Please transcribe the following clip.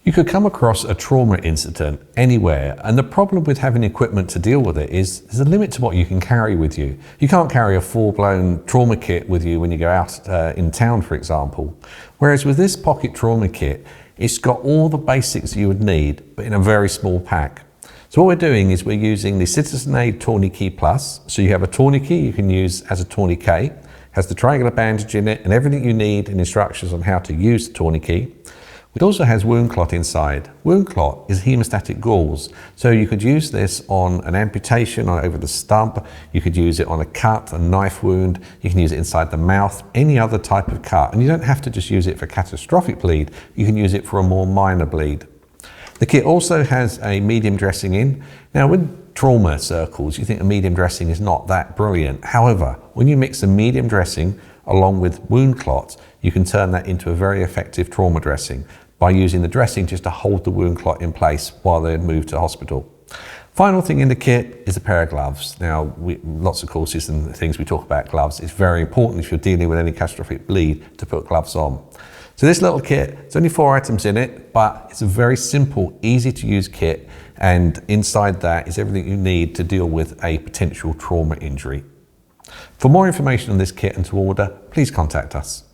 You could come across a trauma incident anywhere, and the problem with having equipment to deal with it is there's a limit to what you can carry with you. You can't carry a full-blown trauma kit with you when you go out in town, for example. Whereas with this pocket trauma kit, it's got all the basics you would need, but in a very small pack. So what we're doing is we're using the Citizen-Aid Tourniquet Plus. So you have a tourniquet you can use as a tourniquet, has the triangular bandage in it and everything you need and instructions on how to use the tourniquet. It also has wound clot inside. Wound clot is hemostatic gauze, so you could use this on an amputation or over the stump, you could use it on a cut, a knife wound, you can use it inside the mouth, any other type of cut, and you don't have to just use it for catastrophic bleed, you can use it for a more minor bleed. The kit also has a medium dressing in. Now with trauma circles, you think a medium dressing is not that brilliant. However, when you mix a medium dressing along with wound clots, you can turn that into a very effective trauma dressing by using the dressing just to hold the wound clot in place while they're moved to hospital. Final thing in the kit is a pair of gloves. Now, lots of courses and things we talk about gloves. It's very important if you're dealing with any catastrophic bleed to put gloves on. So this little kit, it's only 4 items in it, but it's a very simple, easy to use kit, and inside that is everything you need to deal with a potential trauma injury. For more information on this kit and to order, please contact us.